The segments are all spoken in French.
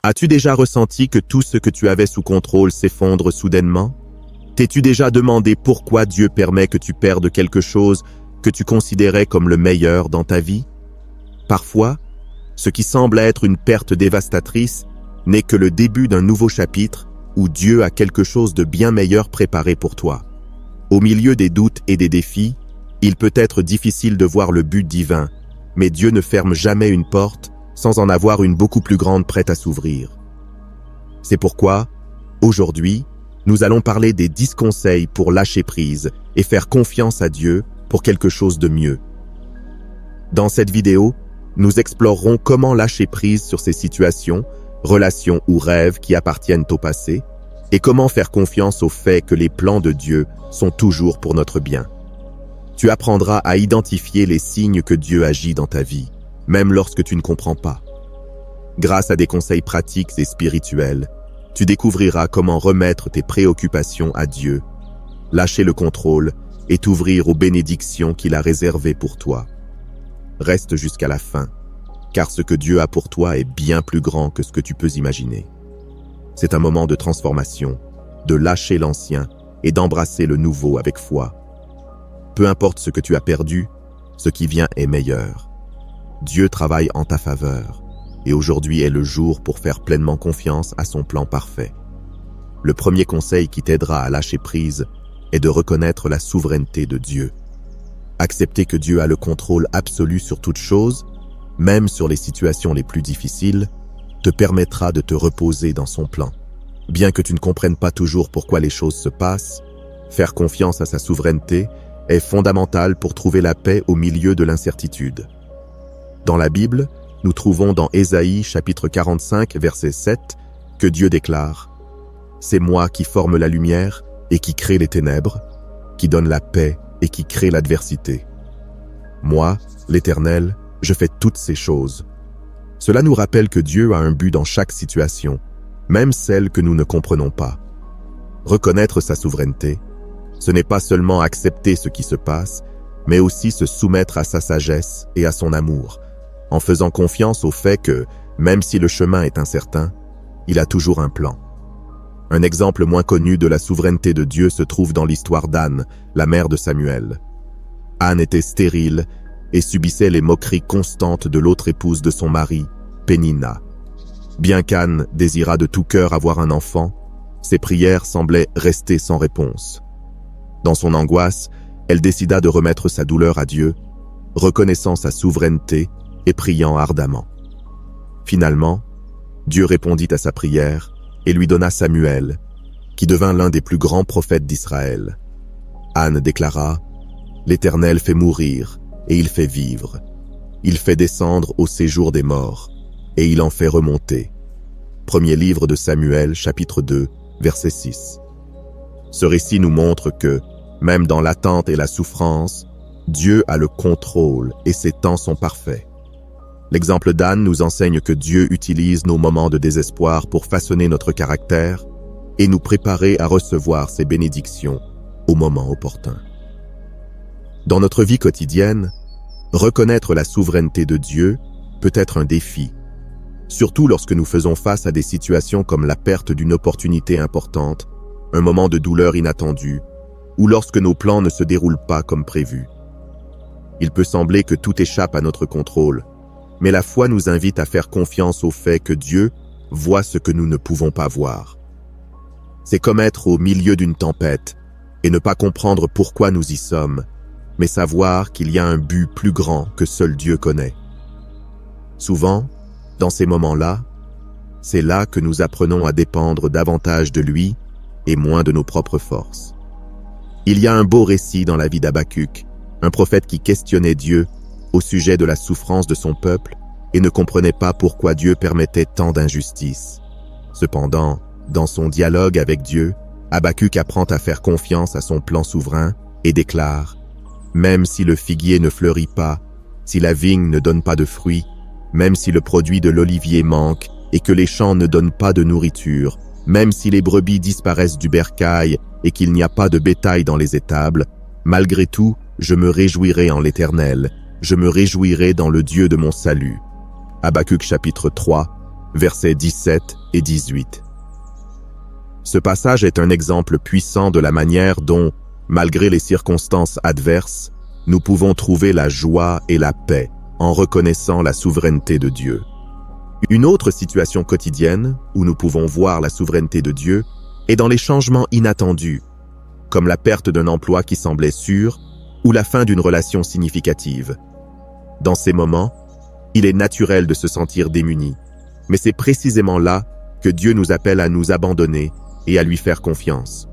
As-tu déjà ressenti que tout ce que tu avais sous contrôle s'effondre soudainement? T'es-tu déjà demandé pourquoi Dieu permet que tu perdes quelque chose que tu considérais comme le meilleur dans ta vie? Parfois, ce qui semble être une perte dévastatrice n'est que le début d'un nouveau chapitre où Dieu a quelque chose de bien meilleur préparé pour toi. Au milieu des doutes et des défis, il peut être difficile de voir le but divin, mais Dieu ne ferme jamais une porte sans en avoir une beaucoup plus grande prête à s'ouvrir. C'est pourquoi, aujourd'hui, nous allons parler des 10 conseils pour lâcher prise et faire confiance à Dieu pour quelque chose de mieux. Dans cette vidéo, nous explorerons comment lâcher prise sur ces situations, relations ou rêves qui appartiennent au passé, et comment faire confiance au fait que les plans de Dieu sont toujours pour notre bien. Tu apprendras à identifier les signes que Dieu agit dans ta vie, même lorsque tu ne comprends pas. Grâce à des conseils pratiques et spirituels, tu découvriras comment remettre tes préoccupations à Dieu, lâcher le contrôle et t'ouvrir aux bénédictions qu'il a réservées pour toi. Reste jusqu'à la fin, car ce que Dieu a pour toi est bien plus grand que ce que tu peux imaginer. C'est un moment de transformation, de lâcher l'ancien et d'embrasser le nouveau avec foi. Peu importe ce que tu as perdu, ce qui vient est meilleur. Dieu travaille en ta faveur, et aujourd'hui est le jour pour faire pleinement confiance à son plan parfait. Le premier conseil qui t'aidera à lâcher prise est de reconnaître la souveraineté de Dieu. Accepter que Dieu a le contrôle absolu sur toute chose, même sur les situations les plus difficiles, te permettra de te reposer dans son plan. Bien que tu ne comprennes pas toujours pourquoi les choses se passent, faire confiance à sa souveraineté est fondamental pour trouver la paix au milieu de l'incertitude. Dans la Bible, nous trouvons dans Ésaïe chapitre 45 verset 7 que Dieu déclare « C'est moi qui forme la lumière et qui crée les ténèbres, qui donne la paix et qui crée l'adversité. Moi, l'Éternel, je fais toutes ces choses. » Cela nous rappelle que Dieu a un but dans chaque situation, même celle que nous ne comprenons pas. Reconnaître sa souveraineté, ce n'est pas seulement accepter ce qui se passe, mais aussi se soumettre à sa sagesse et à son amour, en faisant confiance au fait que, même si le chemin est incertain, il a toujours un plan. Un exemple moins connu de la souveraineté de Dieu se trouve dans l'histoire d'Anne, la mère de Samuel. Anne était stérile et subissait les moqueries constantes de l'autre épouse de son mari, Pénina. Bien qu'Anne désirât de tout cœur avoir un enfant, ses prières semblaient rester sans réponse. Dans son angoisse, elle décida de remettre sa douleur à Dieu, reconnaissant sa souveraineté et priant ardemment. Finalement, Dieu répondit à sa prière et lui donna Samuel, qui devint l'un des plus grands prophètes d'Israël. Anne déclara « L'Éternel fait mourir et il fait vivre. Il fait descendre au séjour des morts et il en fait remonter. » Premier livre de Samuel, chapitre 2, verset 6. Ce récit nous montre que, même dans l'attente et la souffrance, Dieu a le contrôle et ses temps sont parfaits. L'exemple d'Anne nous enseigne que Dieu utilise nos moments de désespoir pour façonner notre caractère et nous préparer à recevoir ses bénédictions au moment opportun. Dans notre vie quotidienne, reconnaître la souveraineté de Dieu peut être un défi, surtout lorsque nous faisons face à des situations comme la perte d'une opportunité importante, un moment de douleur inattendu, ou lorsque nos plans ne se déroulent pas comme prévu. Il peut sembler que tout échappe à notre contrôle, mais la foi nous invite à faire confiance au fait que Dieu voit ce que nous ne pouvons pas voir. C'est comme être au milieu d'une tempête et ne pas comprendre pourquoi nous y sommes, mais savoir qu'il y a un but plus grand que seul Dieu connaît. Souvent, dans ces moments-là, c'est là que nous apprenons à dépendre davantage de lui et moins de nos propres forces. Il y a un beau récit dans la vie d'Habacuc, un prophète qui questionnait Dieu au sujet de la souffrance de son peuple et ne comprenait pas pourquoi Dieu permettait tant d'injustices. Cependant, dans son dialogue avec Dieu, Habacuc apprend à faire confiance à son plan souverain et déclare « Même si le figuier ne fleurit pas, si la vigne ne donne pas de fruits, même si le produit de l'olivier manque et que les champs ne donnent pas de nourriture, même si les brebis disparaissent du bercail et qu'il n'y a pas de bétail dans les étables, malgré tout, je me réjouirai en l'Éternel, je me réjouirai dans le Dieu de mon salut. » Habacuc chapitre 3, versets 17 et 18. Ce passage est un exemple puissant de la manière dont, malgré les circonstances adverses, nous pouvons trouver la joie et la paix en reconnaissant la souveraineté de Dieu. Une autre situation quotidienne où nous pouvons voir la souveraineté de Dieu est dans les changements inattendus, comme la perte d'un emploi qui semblait sûr ou la fin d'une relation significative. Dans ces moments, il est naturel de se sentir démuni, mais c'est précisément là que Dieu nous appelle à nous abandonner et à lui faire confiance.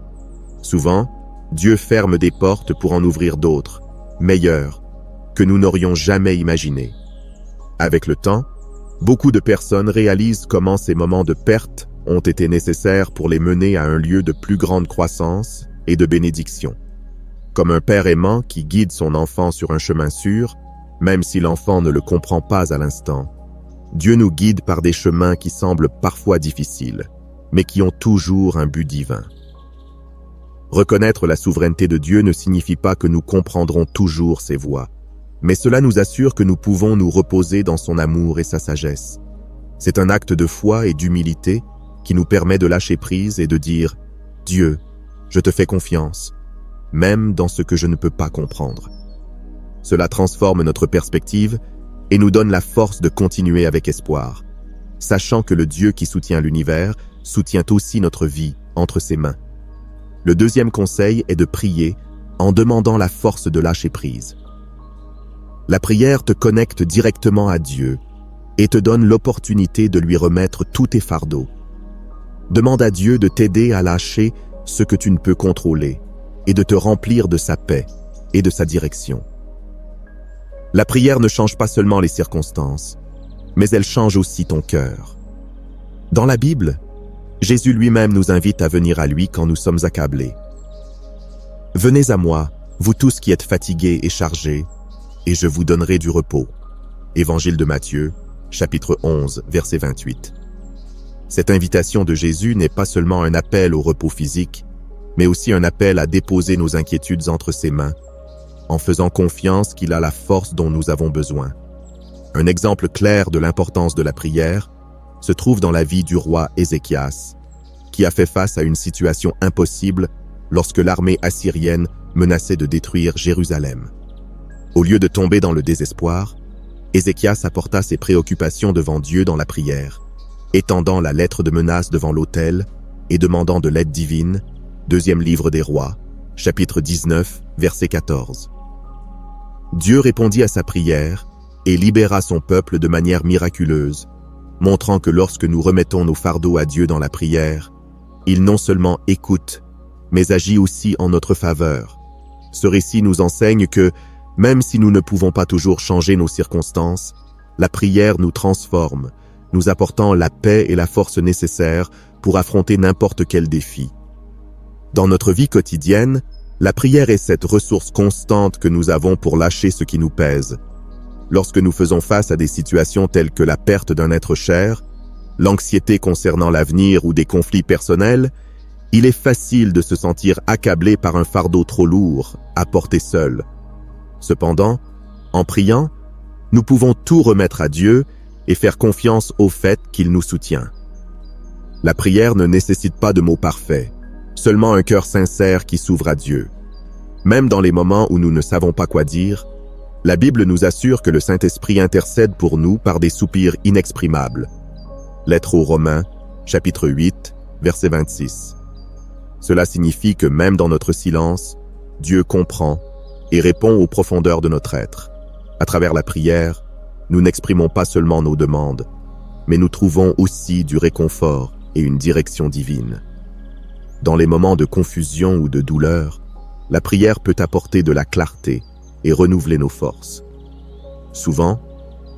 Souvent, Dieu ferme des portes pour en ouvrir d'autres, meilleures, que nous n'aurions jamais imaginées. Avec le temps, beaucoup de personnes réalisent comment ces moments de perte ont été nécessaires pour les mener à un lieu de plus grande croissance et de bénédiction. Comme un père aimant qui guide son enfant sur un chemin sûr, même si l'enfant ne le comprend pas à l'instant, Dieu nous guide par des chemins qui semblent parfois difficiles, mais qui ont toujours un but divin. Reconnaître la souveraineté de Dieu ne signifie pas que nous comprendrons toujours ses voies, mais cela nous assure que nous pouvons nous reposer dans son amour et sa sagesse. C'est un acte de foi et d'humilité qui nous permet de lâcher prise et de dire « Dieu, je te fais confiance, même dans ce que je ne peux pas comprendre. » Cela transforme notre perspective et nous donne la force de continuer avec espoir, sachant que le Dieu qui soutient l'univers soutient aussi notre vie entre ses mains. Le deuxième conseil est de prier en demandant la force de lâcher prise. La prière te connecte directement à Dieu et te donne l'opportunité de lui remettre tous tes fardeaux. Demande à Dieu de t'aider à lâcher ce que tu ne peux contrôler et de te remplir de sa paix et de sa direction. La prière ne change pas seulement les circonstances, mais elle change aussi ton cœur. Dans la Bible, Jésus lui-même nous invite à venir à lui quand nous sommes accablés. « Venez à moi, vous tous qui êtes fatigués et chargés, et je vous donnerai du repos. » Évangile de Matthieu, chapitre 11, verset 28. Cette invitation de Jésus n'est pas seulement un appel au repos physique, mais aussi un appel à déposer nos inquiétudes entre ses mains, en faisant confiance qu'il a la force dont nous avons besoin. Un exemple clair de l'importance de la prière se trouve dans la vie du roi Ézéchias, qui a fait face à une situation impossible lorsque l'armée assyrienne menaçait de détruire Jérusalem. Au lieu de tomber dans le désespoir, Ézéchias apporta ses préoccupations devant Dieu dans la prière, étendant la lettre de menace devant l'autel et demandant de l'aide divine. Deuxième livre des rois, chapitre 19, verset 14. Dieu répondit à sa prière et libéra son peuple de manière miraculeuse, montrant que lorsque nous remettons nos fardeaux à Dieu dans la prière, il non seulement écoute, mais agit aussi en notre faveur. Ce récit nous enseigne que, même si nous ne pouvons pas toujours changer nos circonstances, la prière nous transforme, nous apportant la paix et la force nécessaires pour affronter n'importe quel défi. Dans notre vie quotidienne, la prière est cette ressource constante que nous avons pour lâcher ce qui nous pèse. Lorsque nous faisons face à des situations telles que la perte d'un être cher, l'anxiété concernant l'avenir ou des conflits personnels, il est facile de se sentir accablé par un fardeau trop lourd à porter seul. Cependant, en priant, nous pouvons tout remettre à Dieu et faire confiance au fait qu'il nous soutient. La prière ne nécessite pas de mots parfaits, seulement un cœur sincère qui s'ouvre à Dieu. Même dans les moments où nous ne savons pas quoi dire, la Bible nous assure que le Saint-Esprit intercède pour nous par des soupirs inexprimables. Lettre aux Romains, chapitre 8, verset 26. Cela signifie que même dans notre silence, Dieu comprend et répond aux profondeurs de notre être. À travers la prière, nous n'exprimons pas seulement nos demandes, mais nous trouvons aussi du réconfort et une direction divine. Dans les moments de confusion ou de douleur, la prière peut apporter de la clarté et renouveler nos forces. Souvent,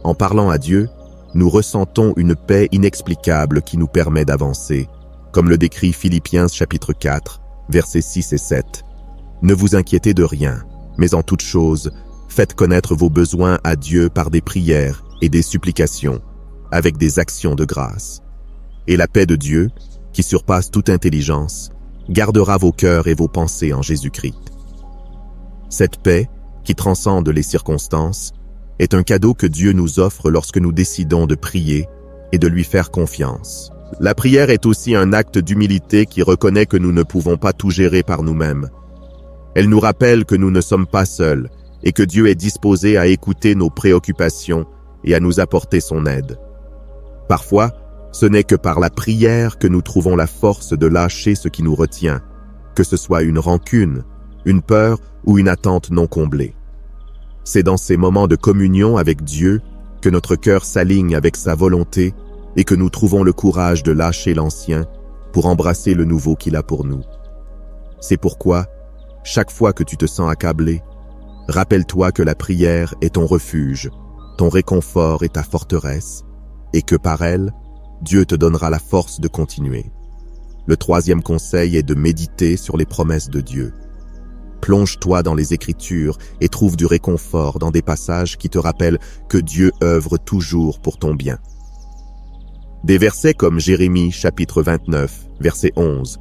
en parlant à Dieu, nous ressentons une paix inexplicable qui nous permet d'avancer, comme le décrit Philippiens chapitre 4, versets 6 et 7. « Ne vous inquiétez de rien, mais en toute chose, faites connaître vos besoins à Dieu par des prières et des supplications, avec des actions de grâce. Et la paix de Dieu, qui surpasse toute intelligence, gardera vos cœurs et vos pensées en Jésus-Christ. » Cette paix, qui transcende les circonstances, est un cadeau que Dieu nous offre lorsque nous décidons de prier et de lui faire confiance. La prière est aussi un acte d'humilité qui reconnaît que nous ne pouvons pas tout gérer par nous-mêmes. Elle nous rappelle que nous ne sommes pas seuls et que Dieu est disposé à écouter nos préoccupations et à nous apporter son aide. Parfois, ce n'est que par la prière que nous trouvons la force de lâcher ce qui nous retient, que ce soit une rancune, une peur ou une attente non comblée. C'est dans ces moments de communion avec Dieu que notre cœur s'aligne avec sa volonté et que nous trouvons le courage de lâcher l'ancien pour embrasser le nouveau qu'il a pour nous. C'est pourquoi, chaque fois que tu te sens accablé, rappelle-toi que la prière est ton refuge, ton réconfort et ta forteresse, et que par elle, Dieu te donnera la force de continuer. Le troisième conseil est de méditer sur les promesses de Dieu. Plonge-toi dans les Écritures et trouve du réconfort dans des passages qui te rappellent que Dieu œuvre toujours pour ton bien. Des versets comme Jérémie chapitre 29, verset 11,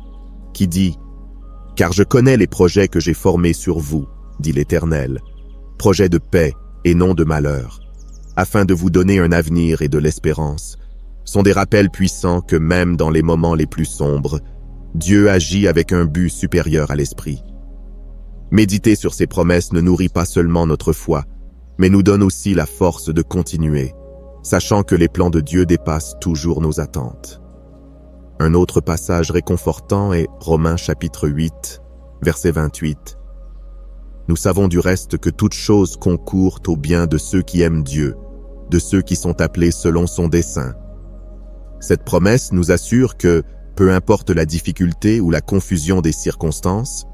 qui dit « Car je connais les projets que j'ai formés sur vous, dit l'Éternel, projets de paix et non de malheur, afin de vous donner un avenir et de l'espérance », sont des rappels puissants que même dans les moments les plus sombres, Dieu agit avec un but supérieur à l'esprit. Méditer sur ces promesses ne nourrit pas seulement notre foi, mais nous donne aussi la force de continuer, sachant que les plans de Dieu dépassent toujours nos attentes. Un autre passage réconfortant est Romains chapitre 8, verset 28. Nous savons du reste que toute chose concourt au bien de ceux qui aiment Dieu, de ceux qui sont appelés selon son dessein. Cette promesse nous assure que, peu importe la difficulté ou la confusion des circonstances,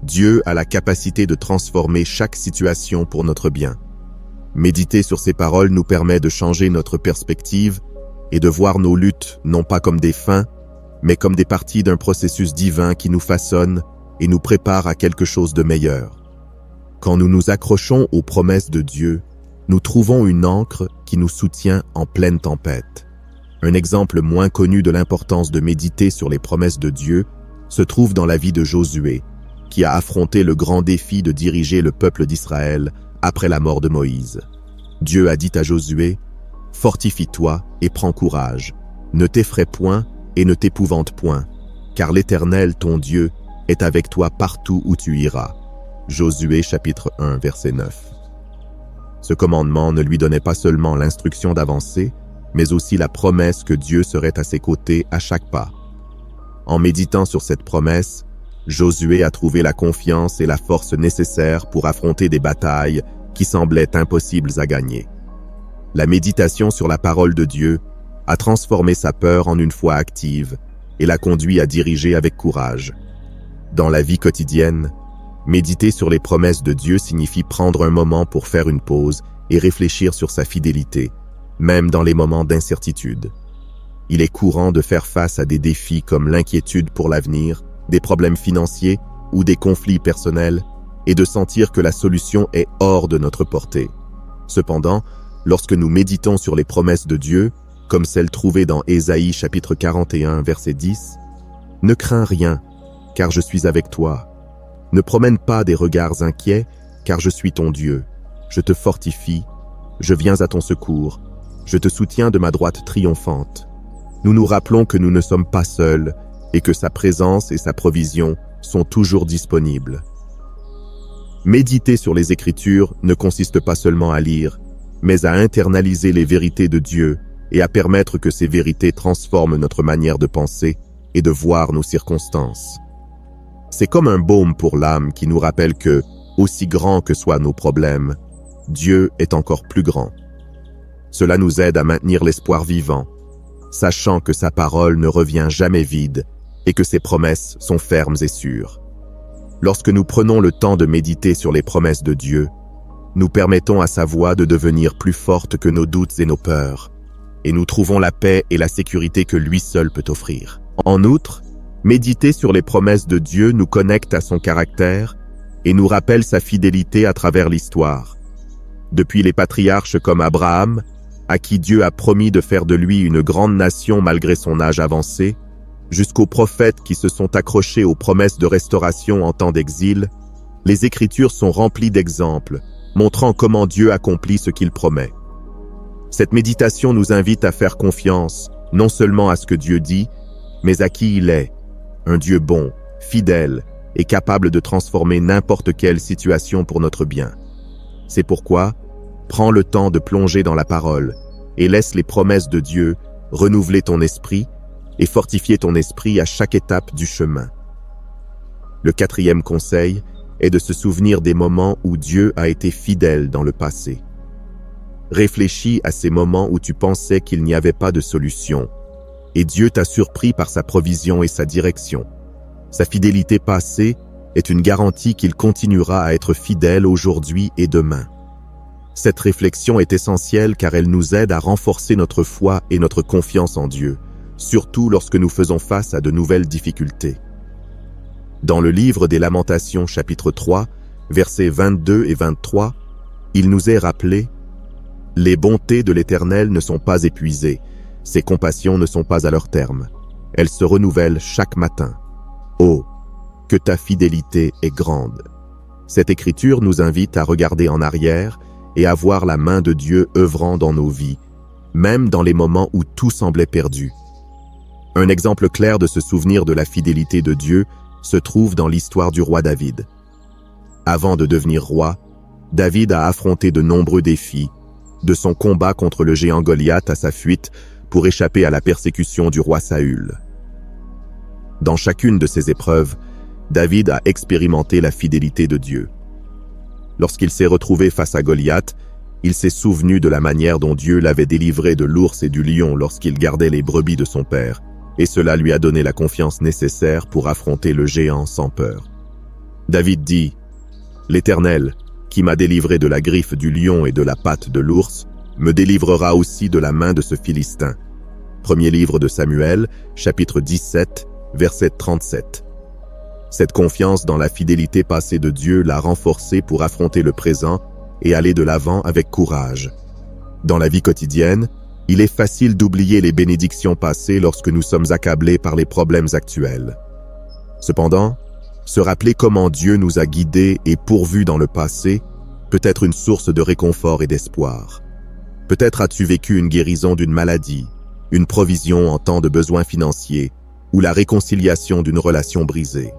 Dieu a la capacité de transformer chaque situation pour notre bien. Méditer sur ces paroles nous permet de changer notre perspective et de voir nos luttes non pas comme des fins, mais comme des parties d'un processus divin qui nous façonne et nous prépare à quelque chose de meilleur. Quand nous nous accrochons aux promesses de Dieu, nous trouvons une ancre qui nous soutient en pleine tempête. Un exemple moins connu de l'importance de méditer sur les promesses de Dieu se trouve dans la vie de Josué, qui a affronté le grand défi de diriger le peuple d'Israël après la mort de Moïse. Dieu a dit à Josué, « Fortifie-toi et prends courage, ne t'effraie point et ne t'épouvante point, car l'Éternel, ton Dieu, est avec toi partout où tu iras. » Josué chapitre 1, verset 9. Ce commandement ne lui donnait pas seulement l'instruction d'avancer, mais aussi la promesse que Dieu serait à ses côtés à chaque pas. En méditant sur cette promesse, Josué a trouvé la confiance et la force nécessaires pour affronter des batailles qui semblaient impossibles à gagner. La méditation sur la parole de Dieu a transformé sa peur en une foi active et l'a conduit à diriger avec courage. Dans la vie quotidienne, méditer sur les promesses de Dieu signifie prendre un moment pour faire une pause et réfléchir sur sa fidélité, même dans les moments d'incertitude. Il est courant de faire face à des défis comme l'inquiétude pour l'avenir, des problèmes financiers ou des conflits personnels, et de sentir que la solution est hors de notre portée. Cependant, lorsque nous méditons sur les promesses de Dieu, comme celles trouvées dans Ésaïe chapitre 41, verset 10, « Ne crains rien, car je suis avec toi. Ne promène pas des regards inquiets, car je suis ton Dieu. Je te fortifie, je viens à ton secours, je te soutiens de ma droite triomphante. » Nous nous rappelons que nous ne sommes pas seuls et que sa présence et sa provision sont toujours disponibles. Méditer sur les Écritures ne consiste pas seulement à lire, mais à internaliser les vérités de Dieu et à permettre que ces vérités transforment notre manière de penser et de voir nos circonstances. C'est comme un baume pour l'âme qui nous rappelle que, aussi grands que soient nos problèmes, Dieu est encore plus grand. Cela nous aide à maintenir l'espoir vivant, sachant que sa parole ne revient jamais vide et que ses promesses sont fermes et sûres. Lorsque nous prenons le temps de méditer sur les promesses de Dieu, nous permettons à sa voix de devenir plus forte que nos doutes et nos peurs, et nous trouvons la paix et la sécurité que lui seul peut offrir. En outre, méditer sur les promesses de Dieu nous connecte à son caractère et nous rappelle sa fidélité à travers l'histoire. Depuis les patriarches comme Abraham, à qui Dieu a promis de faire de lui une grande nation malgré son âge avancé, jusqu'aux prophètes qui se sont accrochés aux promesses de restauration en temps d'exil, les Écritures sont remplies d'exemples, montrant comment Dieu accomplit ce qu'il promet. Cette méditation nous invite à faire confiance, non seulement à ce que Dieu dit, mais à qui il est, un Dieu bon, fidèle et capable de transformer n'importe quelle situation pour notre bien. C'est pourquoi, prends le temps de plonger dans la parole et laisse les promesses de Dieu renouveler ton esprit et fortifier ton esprit à chaque étape du chemin. Le 4e conseil est de se souvenir des moments où Dieu a été fidèle dans le passé. Réfléchis à ces moments où tu pensais qu'il n'y avait pas de solution, et Dieu t'a surpris par sa provision et sa direction. Sa fidélité passée est une garantie qu'il continuera à être fidèle aujourd'hui et demain. Cette réflexion est essentielle car elle nous aide à renforcer notre foi et notre confiance en Dieu, surtout lorsque nous faisons face à de nouvelles difficultés. Dans le livre des Lamentations, chapitre 3, versets 22 et 23, il nous est rappelé « Les bontés de l'Éternel ne sont pas épuisées, ses compassions ne sont pas à leur terme. Elles se renouvellent chaque matin. Oh, que ta fidélité est grande !» Cette écriture nous invite à regarder en arrière et à voir la main de Dieu œuvrant dans nos vies, même dans les moments où tout semblait perdu. Un exemple clair de ce souvenir de la fidélité de Dieu se trouve dans l'histoire du roi David. Avant de devenir roi, David a affronté de nombreux défis, de son combat contre le géant Goliath à sa fuite pour échapper à la persécution du roi Saül. Dans chacune de ces épreuves, David a expérimenté la fidélité de Dieu. Lorsqu'il s'est retrouvé face à Goliath, il s'est souvenu de la manière dont Dieu l'avait délivré de l'ours et du lion lorsqu'il gardait les brebis de son père, et cela lui a donné la confiance nécessaire pour affronter le géant sans peur. David dit « L'Éternel, qui m'a délivré de la griffe du lion et de la patte de l'ours, me délivrera aussi de la main de ce Philistin. » Premier livre de Samuel, chapitre 17, verset 37. Cette confiance dans la fidélité passée de Dieu l'a renforcé pour affronter le présent et aller de l'avant avec courage. Dans la vie quotidienne, il est facile d'oublier les bénédictions passées lorsque nous sommes accablés par les problèmes actuels. Cependant, se rappeler comment Dieu nous a guidés et pourvus dans le passé peut être une source de réconfort et d'espoir. Peut-être as-tu vécu une guérison d'une maladie, une provision en temps de besoin financier ou la réconciliation d'une relation brisée.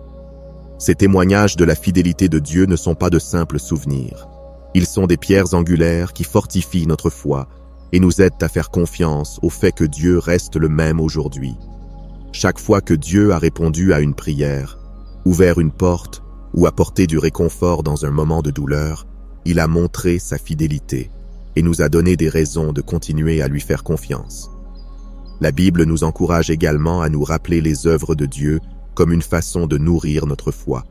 Ces témoignages de la fidélité de Dieu ne sont pas de simples souvenirs. Ils sont des pierres angulaires qui fortifient notre foi et nous aident à faire confiance au fait que Dieu reste le même aujourd'hui. Chaque fois que Dieu a répondu à une prière, ouvert une porte ou apporté du réconfort dans un moment de douleur, il a montré sa fidélité et nous a donné des raisons de continuer à lui faire confiance. La Bible nous encourage également à nous rappeler les œuvres de Dieu comme une façon de nourrir notre foi.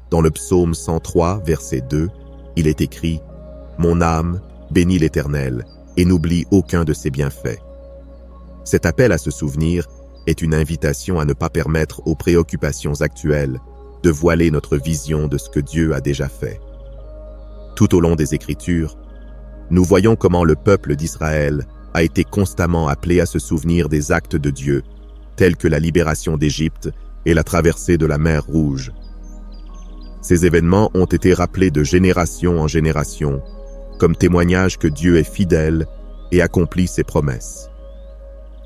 Dans le psaume 103, verset 2, il est écrit « Mon âme bénit l'Éternel et n'oublie aucun de ses bienfaits. » Cet appel à se souvenir est une invitation à ne pas permettre aux préoccupations actuelles de voiler notre vision de ce que Dieu a déjà fait. Tout au long des Écritures, nous voyons comment le peuple d'Israël a été constamment appelé à se souvenir des actes de Dieu, tels que la libération d'Égypte et la traversée de la mer Rouge. Ces événements ont été rappelés de génération en génération, comme témoignage que Dieu est fidèle et accomplit ses promesses.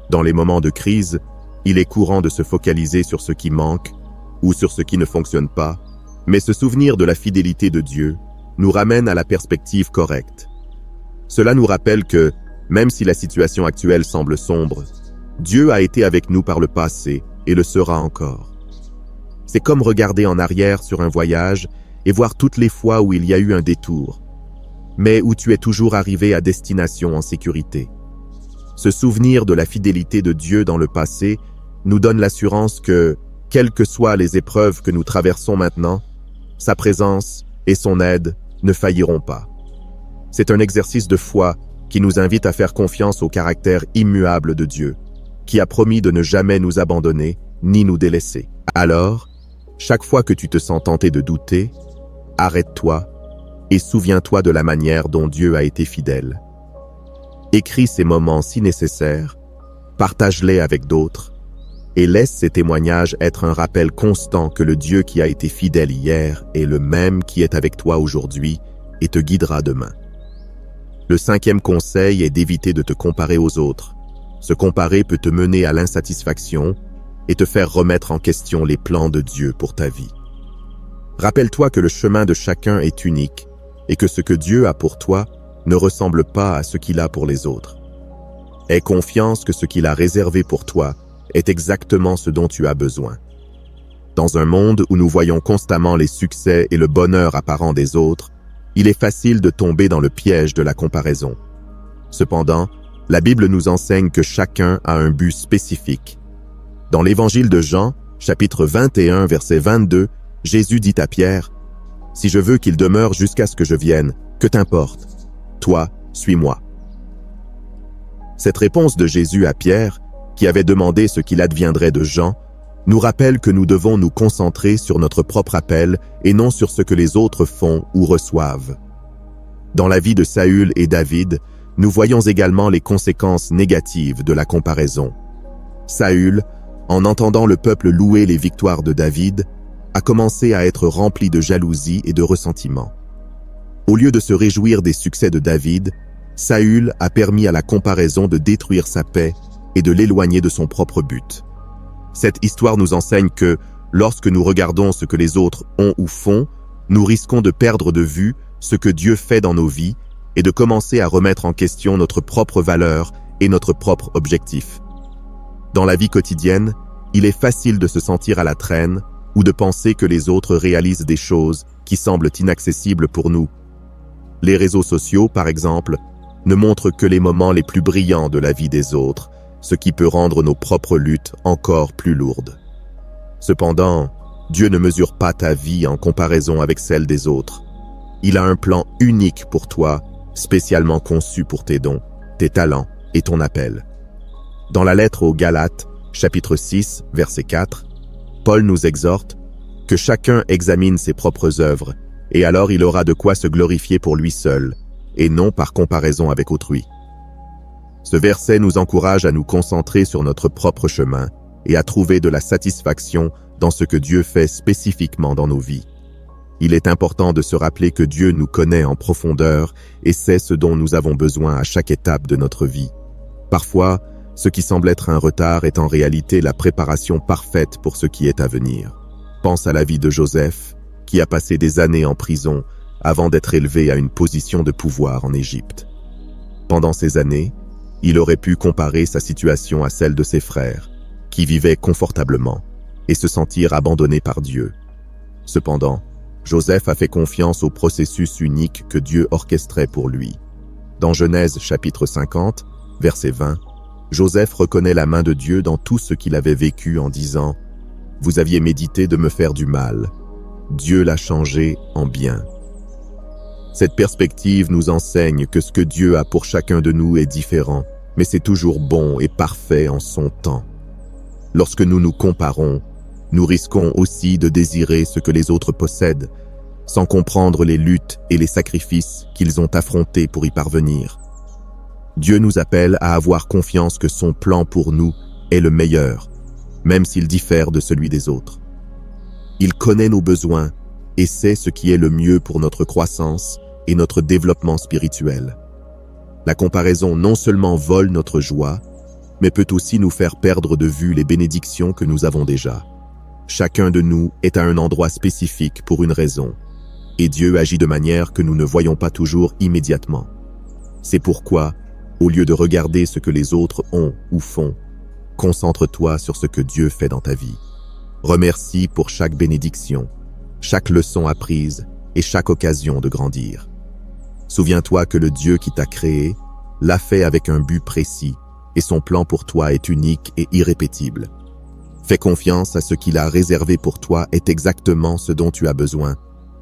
Dans les moments de crise, il est courant de se focaliser sur ce qui manque ou sur ce qui ne fonctionne pas, mais se souvenir de la fidélité de Dieu nous ramène à la perspective correcte. Cela nous rappelle que, même si la situation actuelle semble sombre, Dieu a été avec nous par le passé et le sera encore. C'est comme regarder en arrière sur un voyage et voir toutes les fois où il y a eu un détour, mais où tu es toujours arrivé à destination en sécurité. Se souvenir de la fidélité de Dieu dans le passé nous donne l'assurance que, quelles que soient les épreuves que nous traversons maintenant, sa présence et son aide ne failliront pas. C'est un exercice de foi qui nous invite à faire confiance au caractère immuable de Dieu, qui a promis de ne jamais nous abandonner ni nous délaisser. Alors, chaque fois que tu te sens tenté de douter, arrête-toi et souviens-toi de la manière dont Dieu a été fidèle. Écris ces moments si nécessaires, partage-les avec d'autres, et laisse ces témoignages être un rappel constant que le Dieu qui a été fidèle hier est le même qui est avec toi aujourd'hui et te guidera demain. Le cinquième conseil est d'éviter de te comparer aux autres. Se comparer peut te mener à l'insatisfaction et te faire remettre en question les plans de Dieu pour ta vie. Rappelle-toi que le chemin de chacun est unique et que ce que Dieu a pour toi ne ressemble pas à ce qu'il a pour les autres. Aie confiance que ce qu'il a réservé pour toi est exactement ce dont tu as besoin. Dans un monde où nous voyons constamment les succès et le bonheur apparent des autres, il est facile de tomber dans le piège de la comparaison. Cependant, la Bible nous enseigne que chacun a un but spécifique. Dans l'évangile de Jean, chapitre 21, verset 22, Jésus dit à Pierre, « Si je veux qu'il demeure jusqu'à ce que je vienne, que t'importe? Toi, suis-moi. » Cette réponse de Jésus à Pierre, qui avait demandé ce qu'il adviendrait de Jean, nous rappelle que nous devons nous concentrer sur notre propre appel et non sur ce que les autres font ou reçoivent. Dans la vie de Saül et David, nous voyons également les conséquences négatives de la comparaison. Saül, en entendant le peuple louer les victoires de David, a commencé à être rempli de jalousie et de ressentiment. Au lieu de se réjouir des succès de David, Saül a permis à la comparaison de détruire sa paix et de l'éloigner de son propre but. Cette histoire nous enseigne que, lorsque nous regardons ce que les autres ont ou font, nous risquons de perdre de vue ce que Dieu fait dans nos vies et de commencer à remettre en question notre propre valeur et notre propre objectif. Dans la vie quotidienne, il est facile de se sentir à la traîne ou de penser que les autres réalisent des choses qui semblent inaccessibles pour nous. Les réseaux sociaux, par exemple, ne montrent que les moments les plus brillants de la vie des autres, ce qui peut rendre nos propres luttes encore plus lourdes. Cependant, Dieu ne mesure pas ta vie en comparaison avec celle des autres. Il a un plan unique pour toi, spécialement conçu pour tes dons, tes talents et ton appel. Dans la lettre aux Galates, chapitre 6, verset 4, Paul nous exhorte que chacun examine ses propres œuvres, et alors il aura de quoi se glorifier pour lui seul, et non par comparaison avec autrui. Ce verset nous encourage à nous concentrer sur notre propre chemin et à trouver de la satisfaction dans ce que Dieu fait spécifiquement dans nos vies. Il est important de se rappeler que Dieu nous connaît en profondeur et sait ce dont nous avons besoin à chaque étape de notre vie. Parfois, ce qui semble être un retard est en réalité la préparation parfaite pour ce qui est à venir. Pense à la vie de Joseph, qui a passé des années en prison avant d'être élevé à une position de pouvoir en Égypte. Pendant ces années, il aurait pu comparer sa situation à celle de ses frères, qui vivaient confortablement, et se sentir abandonnés par Dieu. Cependant, Joseph a fait confiance au processus unique que Dieu orchestrait pour lui. Dans Genèse chapitre 50, verset 20, Joseph reconnaît la main de Dieu dans tout ce qu'il avait vécu en disant « Vous aviez médité de me faire du mal. Dieu l'a changé en bien. » Cette perspective nous enseigne que ce que Dieu a pour chacun de nous est différent, mais c'est toujours bon et parfait en son temps. Lorsque nous nous comparons, nous risquons aussi de désirer ce que les autres possèdent, sans comprendre les luttes et les sacrifices qu'ils ont affrontés pour y parvenir. Dieu nous appelle à avoir confiance que son plan pour nous est le meilleur, même s'il diffère de celui des autres. Il connaît nos besoins et sait ce qui est le mieux pour notre croissance et notre développement spirituel. La comparaison non seulement vole notre joie, mais peut aussi nous faire perdre de vue les bénédictions que nous avons déjà. Chacun de nous est à un endroit spécifique pour une raison, et Dieu agit de manière que nous ne voyons pas toujours immédiatement. C'est pourquoi, au lieu de regarder ce que les autres ont ou font, concentre-toi sur ce que Dieu fait dans ta vie. Remercie pour chaque bénédiction, chaque leçon apprise et chaque occasion de grandir. Souviens-toi que le Dieu qui t'a créé l'a fait avec un but précis et son plan pour toi est unique et irrépétible. Fais confiance à ce qu'il a réservé pour toi est exactement ce dont tu as besoin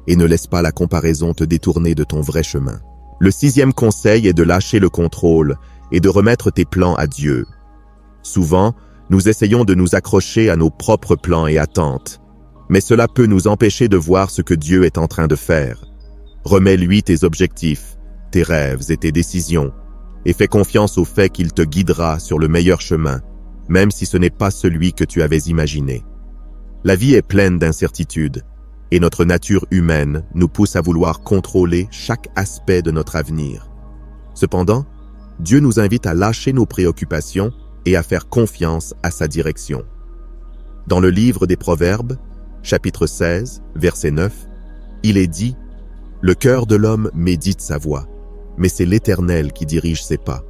et ne laisse pas la comparaison te détourner de ton vrai chemin. Le 6e conseil est de lâcher le contrôle et de remettre tes plans à Dieu. Souvent, nous essayons de nous accrocher à nos propres plans et attentes, mais cela peut nous empêcher de voir ce que Dieu est en train de faire. Remets-lui tes objectifs, tes rêves et tes décisions, et fais confiance au fait qu'il te guidera sur le meilleur chemin, même si ce n'est pas celui que tu avais imaginé. La vie est pleine d'incertitudes, et notre nature humaine nous pousse à vouloir contrôler chaque aspect de notre avenir. Cependant, Dieu nous invite à lâcher nos préoccupations et à faire confiance à sa direction. Dans le livre des Proverbes, chapitre 16, verset 9, il est dit « Le cœur de l'homme médite sa voie, mais c'est l'Éternel qui dirige ses pas. »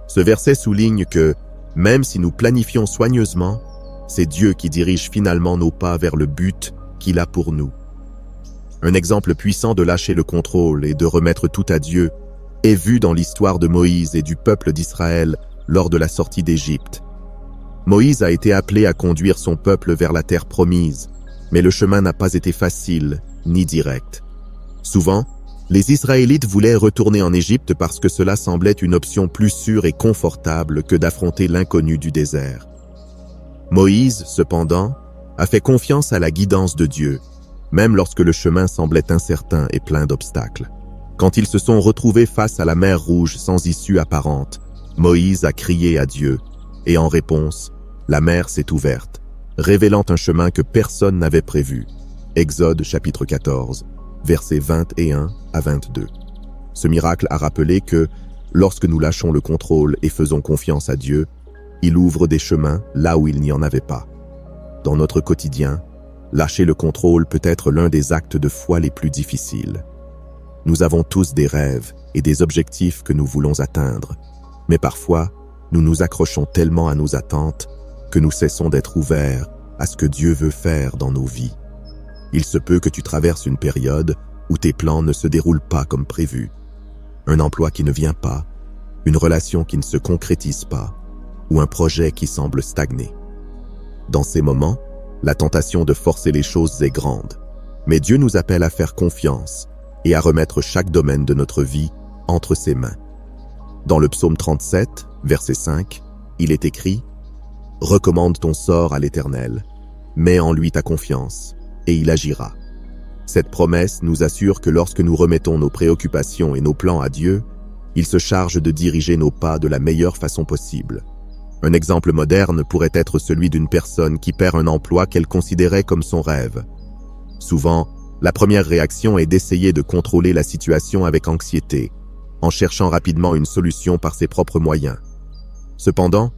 Ce verset souligne que, même si nous planifions soigneusement, c'est Dieu qui dirige finalement nos pas vers le but qu'il a pour nous. Un exemple puissant de lâcher le contrôle et de remettre tout à Dieu est vu dans l'histoire de Moïse et du peuple d'Israël lors de la sortie d'Égypte. Moïse a été appelé à conduire son peuple vers la terre promise, mais le chemin n'a pas été facile ni direct. Souvent, les Israélites voulaient retourner en Égypte parce que cela semblait une option plus sûre et confortable que d'affronter l'inconnu du désert. Moïse, cependant, a fait confiance à la guidance de Dieu, même lorsque le chemin semblait incertain et plein d'obstacles. Quand ils se sont retrouvés face à la mer Rouge sans issue apparente, Moïse a crié à Dieu, et en réponse, la mer s'est ouverte, révélant un chemin que personne n'avait prévu. Exode chapitre 14, versets 21 à 22. Ce miracle a rappelé que, lorsque nous lâchons le contrôle et faisons confiance à Dieu, il ouvre des chemins là où il n'y en avait pas. Dans notre quotidien, lâcher le contrôle peut être l'un des actes de foi les plus difficiles. Nous avons tous des rêves et des objectifs que nous voulons atteindre, mais parfois, nous nous accrochons tellement à nos attentes que nous cessons d'être ouverts à ce que Dieu veut faire dans nos vies. Il se peut que tu traverses une période où tes plans ne se déroulent pas comme prévu. Un emploi qui ne vient pas, une relation qui ne se concrétise pas, ou un projet qui semble stagner. Dans ces moments, la tentation de forcer les choses est grande, mais Dieu nous appelle à faire confiance et à remettre chaque domaine de notre vie entre ses mains. Dans le psaume 37, verset 5, il est écrit « Recommande ton sort à l'Éternel, mets en lui ta confiance, et il agira. » Cette promesse nous assure que lorsque nous remettons nos préoccupations et nos plans à Dieu, il se charge de diriger nos pas de la meilleure façon possible. Un exemple moderne pourrait être celui d'une personne qui perd un emploi qu'elle considérait comme son rêve. Souvent, la première réaction est d'essayer de contrôler la situation avec anxiété, en cherchant rapidement une solution par ses propres moyens. Cependant,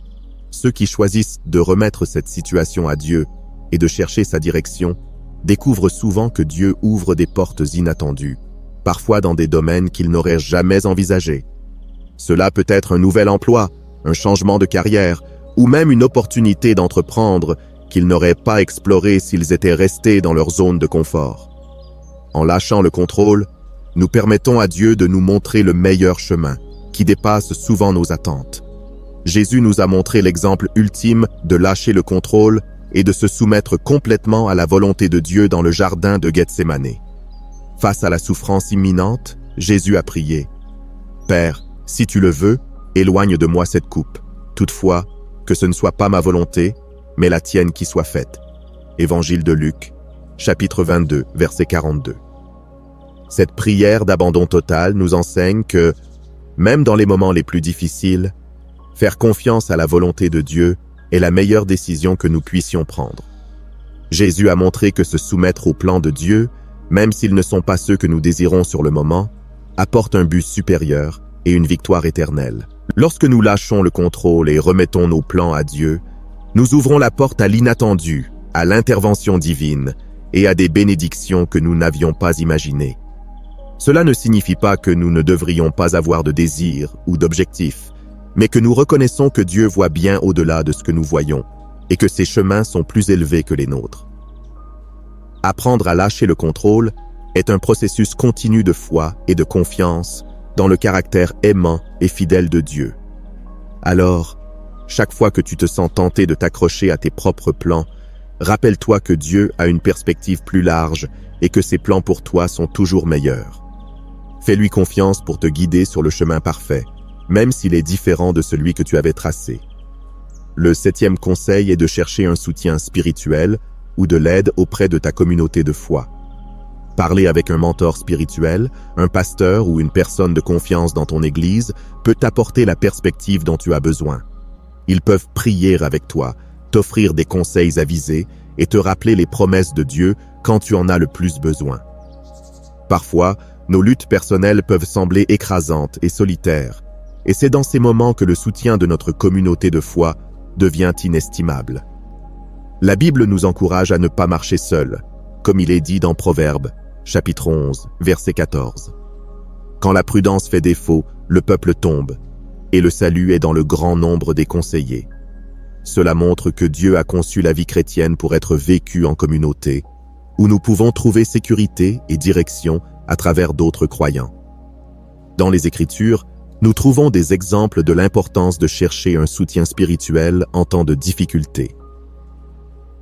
ceux qui choisissent de remettre cette situation à Dieu et de chercher sa direction découvrent souvent que Dieu ouvre des portes inattendues, parfois dans des domaines qu'ils n'auraient jamais envisagés. Cela peut être un nouvel emploi, un changement de carrière, ou même une opportunité d'entreprendre qu'ils n'auraient pas exploré s'ils étaient restés dans leur zone de confort. En lâchant le contrôle, nous permettons à Dieu de nous montrer le meilleur chemin, qui dépasse souvent nos attentes. Jésus nous a montré l'exemple ultime de lâcher le contrôle et de se soumettre complètement à la volonté de Dieu dans le jardin de Gethsémané. Face à la souffrance imminente, Jésus a prié « Père, si tu le veux, éloigne de moi cette coupe. Toutefois, que ce ne soit pas ma volonté, mais la tienne qui soit faite. » Évangile de Luc, chapitre 22, verset 42. Cette prière d'abandon total nous enseigne que, même dans les moments les plus difficiles, faire confiance à la volonté de Dieu est la meilleure décision que nous puissions prendre. Jésus a montré que se soumettre au plan de Dieu, même s'ils ne sont pas ceux que nous désirons sur le moment, apporte un but supérieur et une victoire éternelle. Lorsque nous lâchons le contrôle et remettons nos plans à Dieu, nous ouvrons la porte à l'inattendu, à l'intervention divine et à des bénédictions que nous n'avions pas imaginées. Cela ne signifie pas que nous ne devrions pas avoir de désirs ou d'objectifs, mais que nous reconnaissons que Dieu voit bien au-delà de ce que nous voyons et que ses chemins sont plus élevés que les nôtres. Apprendre à lâcher le contrôle est un processus continu de foi et de confiance dans le caractère aimant et fidèle de Dieu. Alors, chaque fois que tu te sens tenté de t'accrocher à tes propres plans, rappelle-toi que Dieu a une perspective plus large et que ses plans pour toi sont toujours meilleurs. Fais-lui confiance pour te guider sur le chemin parfait, même s'il est différent de celui que tu avais tracé. Le 7e conseil est de chercher un soutien spirituel ou de l'aide auprès de ta communauté de foi. Parler avec un mentor spirituel, un pasteur ou une personne de confiance dans ton église peut t'apporter la perspective dont tu as besoin. Ils peuvent prier avec toi, t'offrir des conseils avisés et te rappeler les promesses de Dieu quand tu en as le plus besoin. Parfois, Nos luttes personnelles peuvent sembler écrasantes et solitaires, et c'est dans ces moments que le soutien de notre communauté de foi devient inestimable. La Bible nous encourage à ne pas marcher seul, comme il est dit dans Proverbes, chapitre 11, verset 14. Quand la prudence fait défaut, le peuple tombe, et le salut est dans le grand nombre des conseillers. Cela montre que Dieu a conçu la vie chrétienne pour être vécue en communauté, où nous pouvons trouver sécurité et direction à travers d'autres croyants. Dans les Écritures, nous trouvons des exemples de l'importance de chercher un soutien spirituel en temps de difficulté.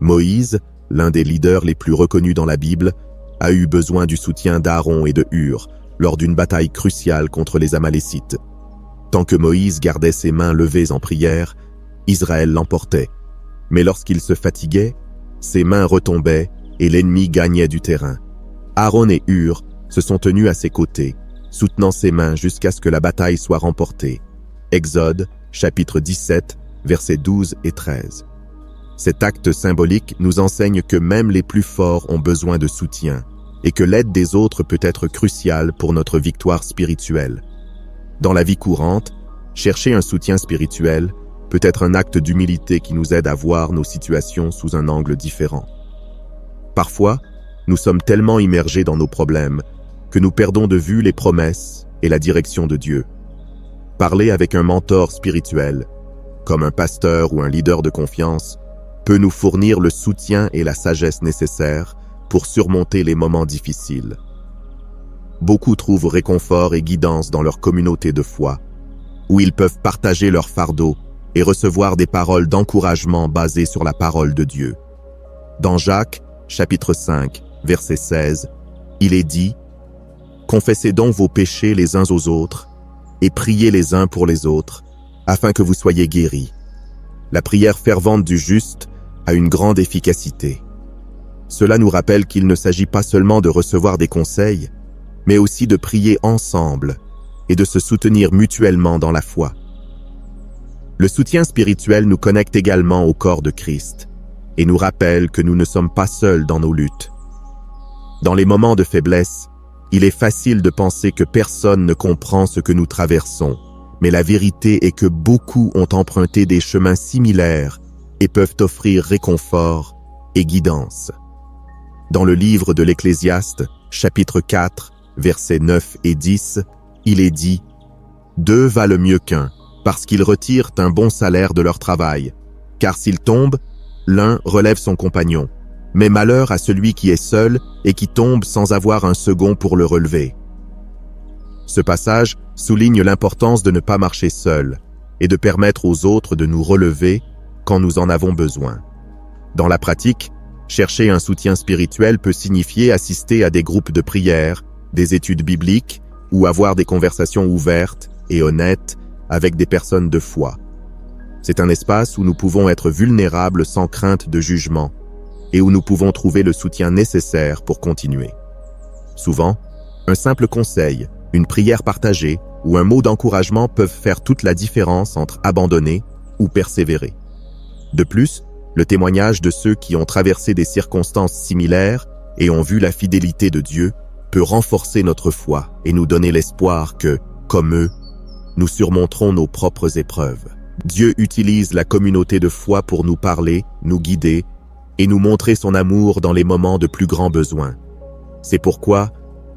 Moïse, l'un des leaders les plus reconnus dans la Bible, a eu besoin du soutien d'Aaron et de Hur lors d'une bataille cruciale contre les Amalécites. Tant que Moïse gardait ses mains levées en prière, Israël l'emportait. Mais lorsqu'il se fatiguait, ses mains retombaient et l'ennemi gagnait du terrain. Aaron et Hur se sont tenus à ses côtés, soutenant ses mains jusqu'à ce que la bataille soit remportée. Exode, chapitre 17, versets 12 et 13. Cet acte symbolique nous enseigne que même les plus forts ont besoin de soutien et que l'aide des autres peut être cruciale pour notre victoire spirituelle. Dans la vie courante, chercher un soutien spirituel peut être un acte d'humilité qui nous aide à voir nos situations sous un angle différent. Parfois, nous sommes tellement immergés dans nos problèmes que nous perdons de vue les promesses et la direction de Dieu. Parler avec un mentor spirituel, comme un pasteur ou un leader de confiance, peut nous fournir le soutien et la sagesse nécessaires pour surmonter les moments difficiles. Beaucoup trouvent réconfort et guidance dans leur communauté de foi, où ils peuvent partager leur fardeau et recevoir des paroles d'encouragement basées sur la parole de Dieu. Dans Jacques, chapitre 5, verset 16, il est dit « Confessez donc vos péchés les uns aux autres et priez les uns pour les autres, afin que vous soyez guéris. La prière fervente du juste a une grande efficacité. » Cela nous rappelle qu'il ne s'agit pas seulement de recevoir des conseils, mais aussi de prier ensemble et de se soutenir mutuellement dans la foi. Le soutien spirituel nous connecte également au corps de Christ et nous rappelle que nous ne sommes pas seuls dans nos luttes. Dans les moments de faiblesse, il est facile de penser que personne ne comprend ce que nous traversons, mais la vérité est que beaucoup ont emprunté des chemins similaires et peuvent offrir réconfort et guidance. Dans le livre de l'Ecclésiaste, chapitre 4, versets 9 et 10, il est dit « Deux valent mieux qu'un, parce qu'ils retirent un bon salaire de leur travail. Car s'ils tombent, l'un relève son compagnon. Mais malheur à celui qui est seul et qui tombe sans avoir un second pour le relever. » Ce passage souligne l'importance de ne pas marcher seul et de permettre aux autres de nous relever quand nous en avons besoin. Dans la pratique, chercher un soutien spirituel peut signifier assister à des groupes de prière, des études bibliques ou avoir des conversations ouvertes et honnêtes avec des personnes de foi. C'est un espace où nous pouvons être vulnérables sans crainte de jugement et où nous pouvons trouver le soutien nécessaire pour continuer. Souvent, un simple conseil, une prière partagée ou un mot d'encouragement peuvent faire toute la différence entre abandonner ou persévérer. De plus, le témoignage de ceux qui ont traversé des circonstances similaires et ont vu la fidélité de Dieu peut renforcer notre foi et nous donner l'espoir que, comme eux, nous surmonterons nos propres épreuves. Dieu utilise la communauté de foi pour nous parler, nous guider et nous montrer son amour dans les moments de plus grand besoin. C'est pourquoi,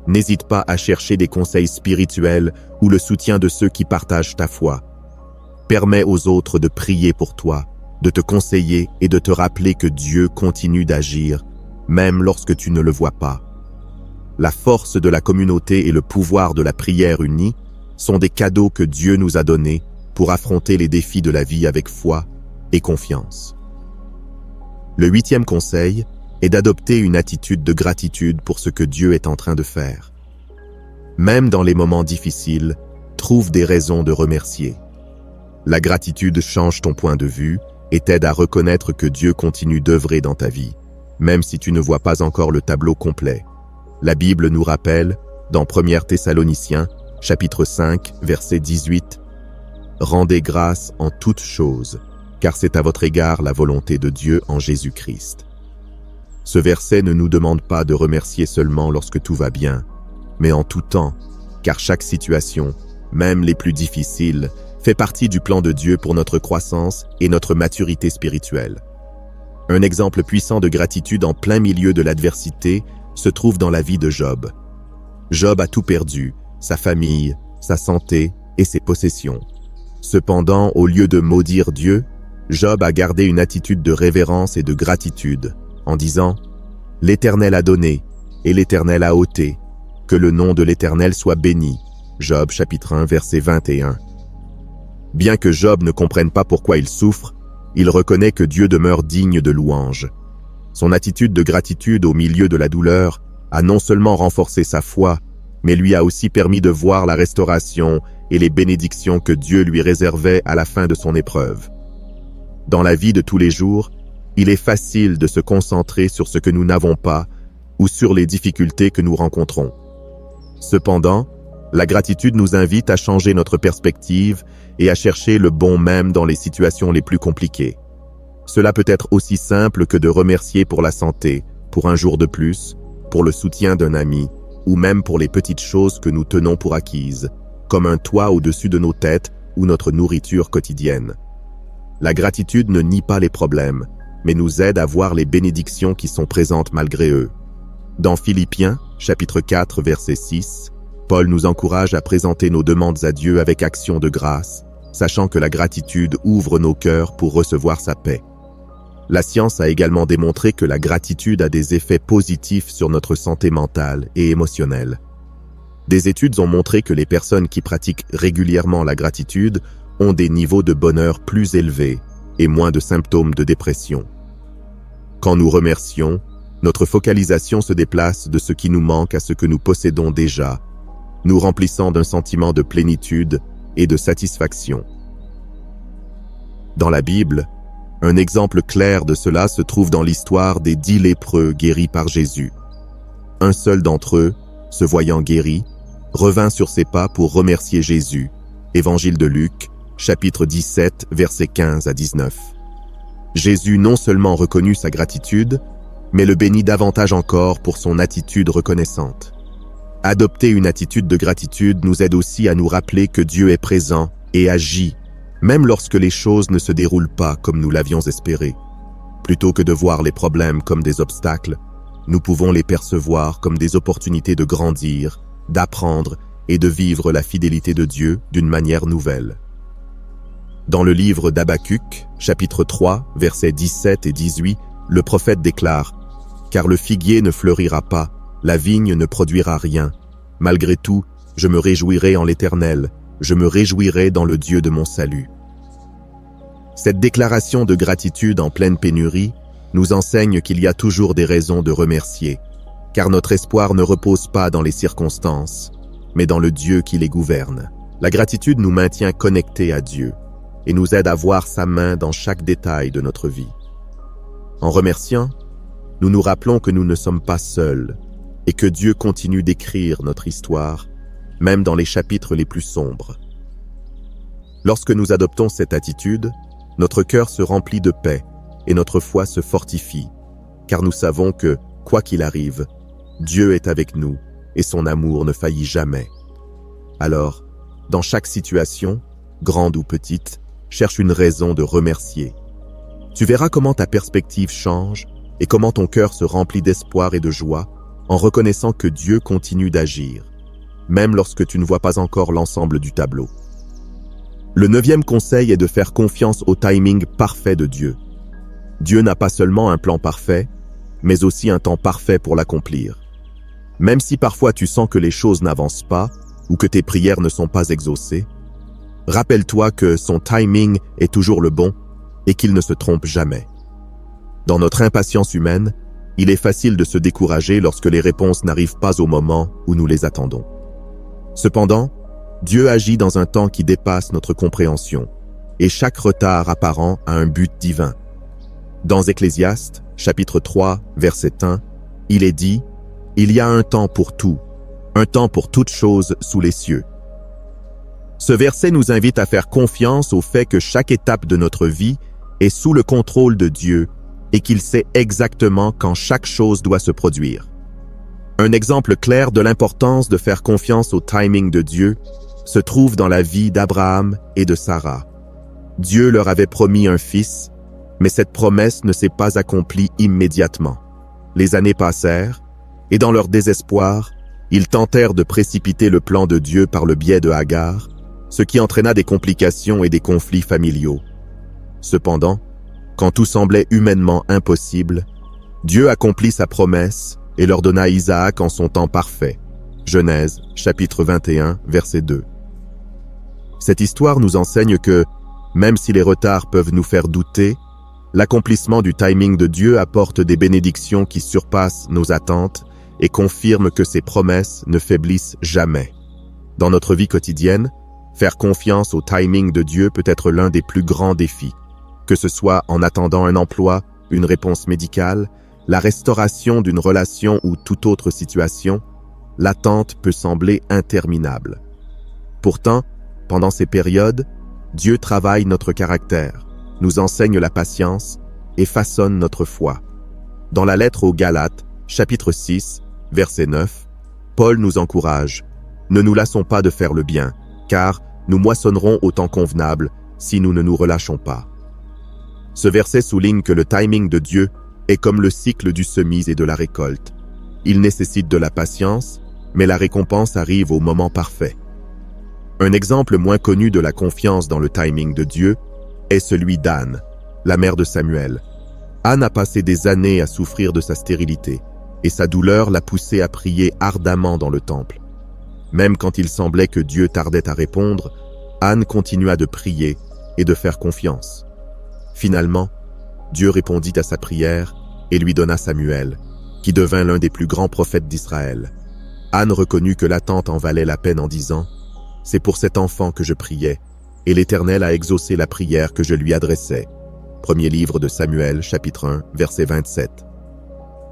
n'hésite pas à chercher des conseils spirituels ou le soutien de ceux qui partagent ta foi. Permets aux autres de prier pour toi, de te conseiller et de te rappeler que Dieu continue d'agir, même lorsque tu ne le vois pas. La force de la communauté et le pouvoir de la prière unie sont des cadeaux que Dieu nous a donnés pour affronter les défis de la vie avec foi et confiance. Le 8e conseil est d'adopter une attitude de gratitude pour ce que Dieu est en train de faire. Même dans les moments difficiles, trouve des raisons de remercier. La gratitude change ton point de vue et t'aide à reconnaître que Dieu continue d'œuvrer dans ta vie, même si tu ne vois pas encore le tableau complet. La Bible nous rappelle, dans 1 Thessaloniciens, chapitre 5, verset 18, « Rendez grâce en toutes choses, car c'est à votre égard la volonté de Dieu en Jésus-Christ. » Ce verset ne nous demande pas de remercier seulement lorsque tout va bien, mais en tout temps, car chaque situation, même les plus difficiles, fait partie du plan de Dieu pour notre croissance et notre maturité spirituelle. Un exemple puissant de gratitude en plein milieu de l'adversité se trouve dans la vie de Job. Job a tout perdu, sa famille, sa santé et ses possessions. Cependant, au lieu de maudire Dieu, Job a gardé une attitude de révérence et de gratitude, en disant « L'Éternel a donné, et l'Éternel a ôté, que le nom de l'Éternel soit béni. » Job chapitre 1 verset 21. Bien que Job ne comprenne pas pourquoi il souffre, il reconnaît que Dieu demeure digne de louange. Son attitude de gratitude au milieu de la douleur a non seulement renforcé sa foi, mais lui a aussi permis de voir la restauration et les bénédictions que Dieu lui réservait à la fin de son épreuve. Dans la vie de tous les jours, il est facile de se concentrer sur ce que nous n'avons pas ou sur les difficultés que nous rencontrons. Cependant, la gratitude nous invite à changer notre perspective et à chercher le bon même dans les situations les plus compliquées. Cela peut être aussi simple que de remercier pour la santé, pour un jour de plus, pour le soutien d'un ami, ou même pour les petites choses que nous tenons pour acquises, comme un toit au-dessus de nos têtes ou notre nourriture quotidienne. La gratitude ne nie pas les problèmes, mais nous aide à voir les bénédictions qui sont présentes malgré eux. Dans Philippiens, chapitre 4, verset 6, Paul nous encourage à présenter nos demandes à Dieu avec action de grâce, sachant que la gratitude ouvre nos cœurs pour recevoir sa paix. La science a également démontré que la gratitude a des effets positifs sur notre santé mentale et émotionnelle. Des études ont montré que les personnes qui pratiquent régulièrement la gratitude ont des niveaux de bonheur plus élevés et moins de symptômes de dépression. Quand nous remercions, notre focalisation se déplace de ce qui nous manque à ce que nous possédons déjà, nous remplissant d'un sentiment de plénitude et de satisfaction. Dans la Bible, un exemple clair de cela se trouve dans l'histoire des 10 lépreux guéris par Jésus. Un seul d'entre eux, se voyant guéri, revint sur ses pas pour remercier Jésus. Évangile de Luc, chapitre 17, versets 15 à 19. Jésus non seulement reconnut sa gratitude, mais le bénit davantage encore pour son attitude reconnaissante. Adopter une attitude de gratitude nous aide aussi à nous rappeler que Dieu est présent et agit, même lorsque les choses ne se déroulent pas comme nous l'avions espéré. Plutôt que de voir les problèmes comme des obstacles, nous pouvons les percevoir comme des opportunités de grandir, d'apprendre et de vivre la fidélité de Dieu d'une manière nouvelle. Dans le livre d'Habacuc, chapitre 3, versets 17 et 18, le prophète déclare « Car le figuier ne fleurira pas, la vigne ne produira rien. Malgré tout, je me réjouirai en l'Éternel, je me réjouirai dans le Dieu de mon salut. » Cette déclaration de gratitude en pleine pénurie nous enseigne qu'il y a toujours des raisons de remercier, car notre espoir ne repose pas dans les circonstances, mais dans le Dieu qui les gouverne. La gratitude nous maintient connectés à Dieu et nous aide à voir sa main dans chaque détail de notre vie. En remerciant, nous nous rappelons que nous ne sommes pas seuls et que Dieu continue d'écrire notre histoire, même dans les chapitres les plus sombres. Lorsque nous adoptons cette attitude, notre cœur se remplit de paix et notre foi se fortifie, car nous savons que, quoi qu'il arrive, Dieu est avec nous et son amour ne faillit jamais. Alors, dans chaque situation, grande ou petite, cherche une raison de remercier. Tu verras comment ta perspective change et comment ton cœur se remplit d'espoir et de joie en reconnaissant que Dieu continue d'agir, même lorsque tu ne vois pas encore l'ensemble du tableau. Le 9e conseil est de faire confiance au timing parfait de Dieu. Dieu n'a pas seulement un plan parfait, mais aussi un temps parfait pour l'accomplir. Même si parfois tu sens que les choses n'avancent pas ou que tes prières ne sont pas exaucées, rappelle-toi que son timing est toujours le bon et qu'il ne se trompe jamais. Dans notre impatience humaine, il est facile de se décourager lorsque les réponses n'arrivent pas au moment où nous les attendons. Cependant, Dieu agit dans un temps qui dépasse notre compréhension, et chaque retard apparent a un but divin. Dans Ecclésiaste, chapitre 3, verset 1, il est dit « Il y a un temps pour tout, un temps pour toutes choses sous les cieux. » Ce verset nous invite à faire confiance au fait que chaque étape de notre vie est sous le contrôle de Dieu et qu'il sait exactement quand chaque chose doit se produire. Un exemple clair de l'importance de faire confiance au timing de Dieu se trouve dans la vie d'Abraham et de Sarah. Dieu leur avait promis un fils, mais cette promesse ne s'est pas accomplie immédiatement. Les années passèrent, et dans leur désespoir, ils tentèrent de précipiter le plan de Dieu par le biais de Agar, ce qui entraîna des complications et des conflits familiaux. Cependant, quand tout semblait humainement impossible, Dieu accomplit sa promesse et leur donna Isaac en son temps parfait. Genèse, chapitre 21, verset 2. Cette histoire nous enseigne que, même si les retards peuvent nous faire douter, l'accomplissement du timing de Dieu apporte des bénédictions qui surpassent nos attentes et confirment que ses promesses ne faiblissent jamais. Dans notre vie quotidienne, faire confiance au timing de Dieu peut être l'un des plus grands défis. Que ce soit en attendant un emploi, une réponse médicale, la restauration d'une relation ou toute autre situation, l'attente peut sembler interminable. Pourtant, pendant ces périodes, Dieu travaille notre caractère, nous enseigne la patience et façonne notre foi. Dans la lettre aux Galates, chapitre 6, verset 9, Paul nous encourage « Ne nous lassons pas de faire le bien, car nous moissonnerons au temps convenable si nous ne nous relâchons pas. » Ce verset souligne que le timing de Dieu est comme le cycle du semis et de la récolte. Il nécessite de la patience, mais la récompense arrive au moment parfait. Un exemple moins connu de la confiance dans le timing de Dieu est celui d'Anne, la mère de Samuel. Anne a passé des années à souffrir de sa stérilité, et sa douleur l'a poussée à prier ardemment dans le temple. Même quand il semblait que Dieu tardait à répondre, Anne continua de prier et de faire confiance. Finalement, Dieu répondit à sa prière et lui donna Samuel, qui devint l'un des plus grands prophètes d'Israël. Anne reconnut que l'attente en valait la peine en disant « C'est pour cet enfant que je priais, et l'Éternel a exaucé la prière que je lui adressais. » Premier livre de Samuel, chapitre 1, verset 27.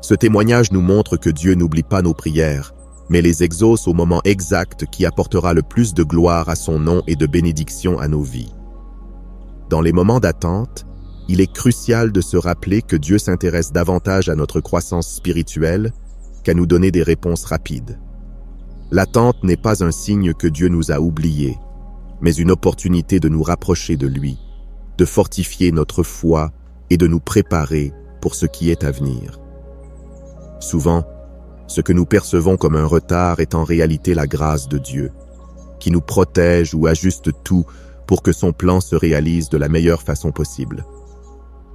Ce témoignage nous montre que Dieu n'oublie pas nos prières, mais les exauce au moment exact qui apportera le plus de gloire à son nom et de bénédiction à nos vies. Dans les moments d'attente, il est crucial de se rappeler que Dieu s'intéresse davantage à notre croissance spirituelle qu'à nous donner des réponses rapides. L'attente n'est pas un signe que Dieu nous a oubliés, mais une opportunité de nous rapprocher de lui, de fortifier notre foi et de nous préparer pour ce qui est à venir. Souvent, ce que nous percevons comme un retard est en réalité la grâce de Dieu, qui nous protège ou ajuste tout pour que son plan se réalise de la meilleure façon possible.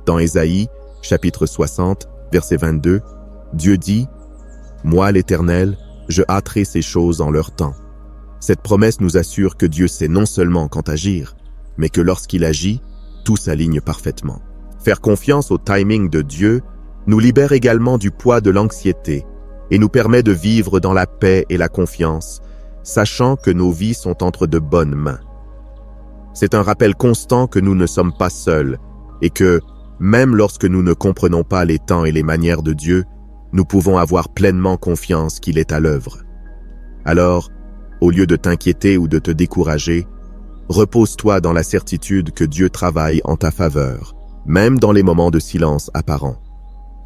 Dans Ésaïe, chapitre 60, verset 22, Dieu dit « Moi, l'Éternel, je hâterai ces choses en leur temps. » Cette promesse nous assure que Dieu sait non seulement quand agir, mais que lorsqu'il agit, tout s'aligne parfaitement. Faire confiance au timing de Dieu nous libère également du poids de l'anxiété et nous permet de vivre dans la paix et la confiance, sachant que nos vies sont entre de bonnes mains. C'est un rappel constant que nous ne sommes pas seuls et que, même lorsque nous ne comprenons pas les temps et les manières de Dieu, nous pouvons avoir pleinement confiance qu'il est à l'œuvre. Alors, au lieu de t'inquiéter ou de te décourager, repose-toi dans la certitude que Dieu travaille en ta faveur, même dans les moments de silence apparent.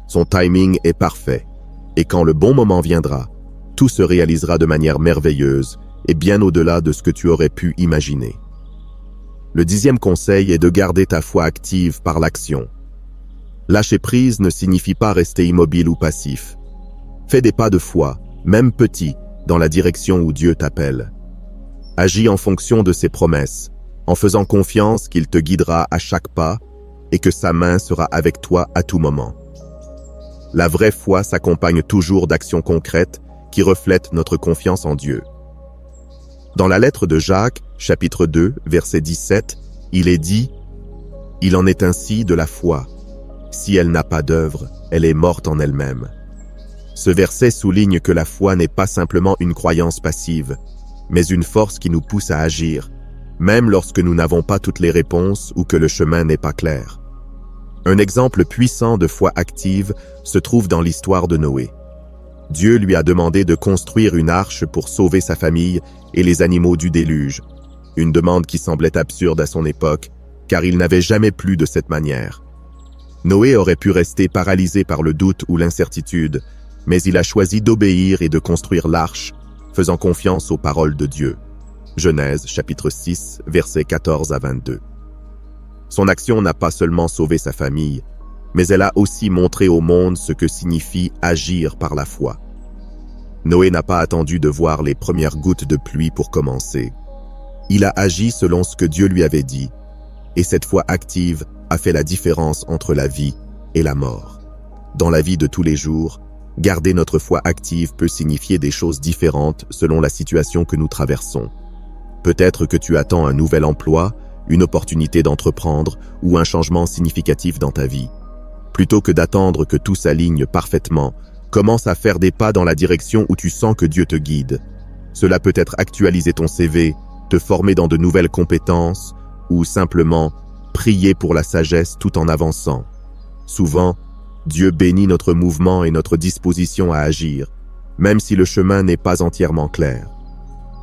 Son timing est parfait, et quand le bon moment viendra, tout se réalisera de manière merveilleuse et bien au-delà de ce que tu aurais pu imaginer. Le 10e conseil est de garder ta foi active par l'action. Lâcher prise ne signifie pas rester immobile ou passif. Fais des pas de foi, même petits, dans la direction où Dieu t'appelle. Agis en fonction de ses promesses, en faisant confiance qu'il te guidera à chaque pas et que sa main sera avec toi à tout moment. La vraie foi s'accompagne toujours d'actions concrètes qui reflètent notre confiance en Dieu. Dans la lettre de Jacques, chapitre 2, verset 17, il est dit « Il en est ainsi de la foi. Si elle n'a pas d'œuvre, elle est morte en elle-même. » Ce verset souligne que la foi n'est pas simplement une croyance passive, mais une force qui nous pousse à agir, même lorsque nous n'avons pas toutes les réponses ou que le chemin n'est pas clair. Un exemple puissant de foi active se trouve dans l'histoire de Noé. Dieu lui a demandé de construire une arche pour sauver sa famille et les animaux du déluge, une demande qui semblait absurde à son époque, car il n'avait jamais plu de cette manière. Noé aurait pu rester paralysé par le doute ou l'incertitude, mais il a choisi d'obéir et de construire l'arche, faisant confiance aux paroles de Dieu. Genèse chapitre 6, versets 14 à 22. Son action n'a pas seulement sauvé sa famille, mais elle a aussi montré au monde ce que signifie agir par la foi. Noé n'a pas attendu de voir les premières gouttes de pluie pour commencer. Il a agi selon ce que Dieu lui avait dit, et cette foi active a fait la différence entre la vie et la mort. Dans la vie de tous les jours, garder notre foi active peut signifier des choses différentes selon la situation que nous traversons. Peut-être que tu attends un nouvel emploi, une opportunité d'entreprendre ou un changement significatif dans ta vie. Plutôt que d'attendre que tout s'aligne parfaitement, commence à faire des pas dans la direction où tu sens que Dieu te guide. Cela peut être actualiser ton CV, te former dans de nouvelles compétences ou simplement prier pour la sagesse tout en avançant. Souvent, Dieu bénit notre mouvement et notre disposition à agir, même si le chemin n'est pas entièrement clair.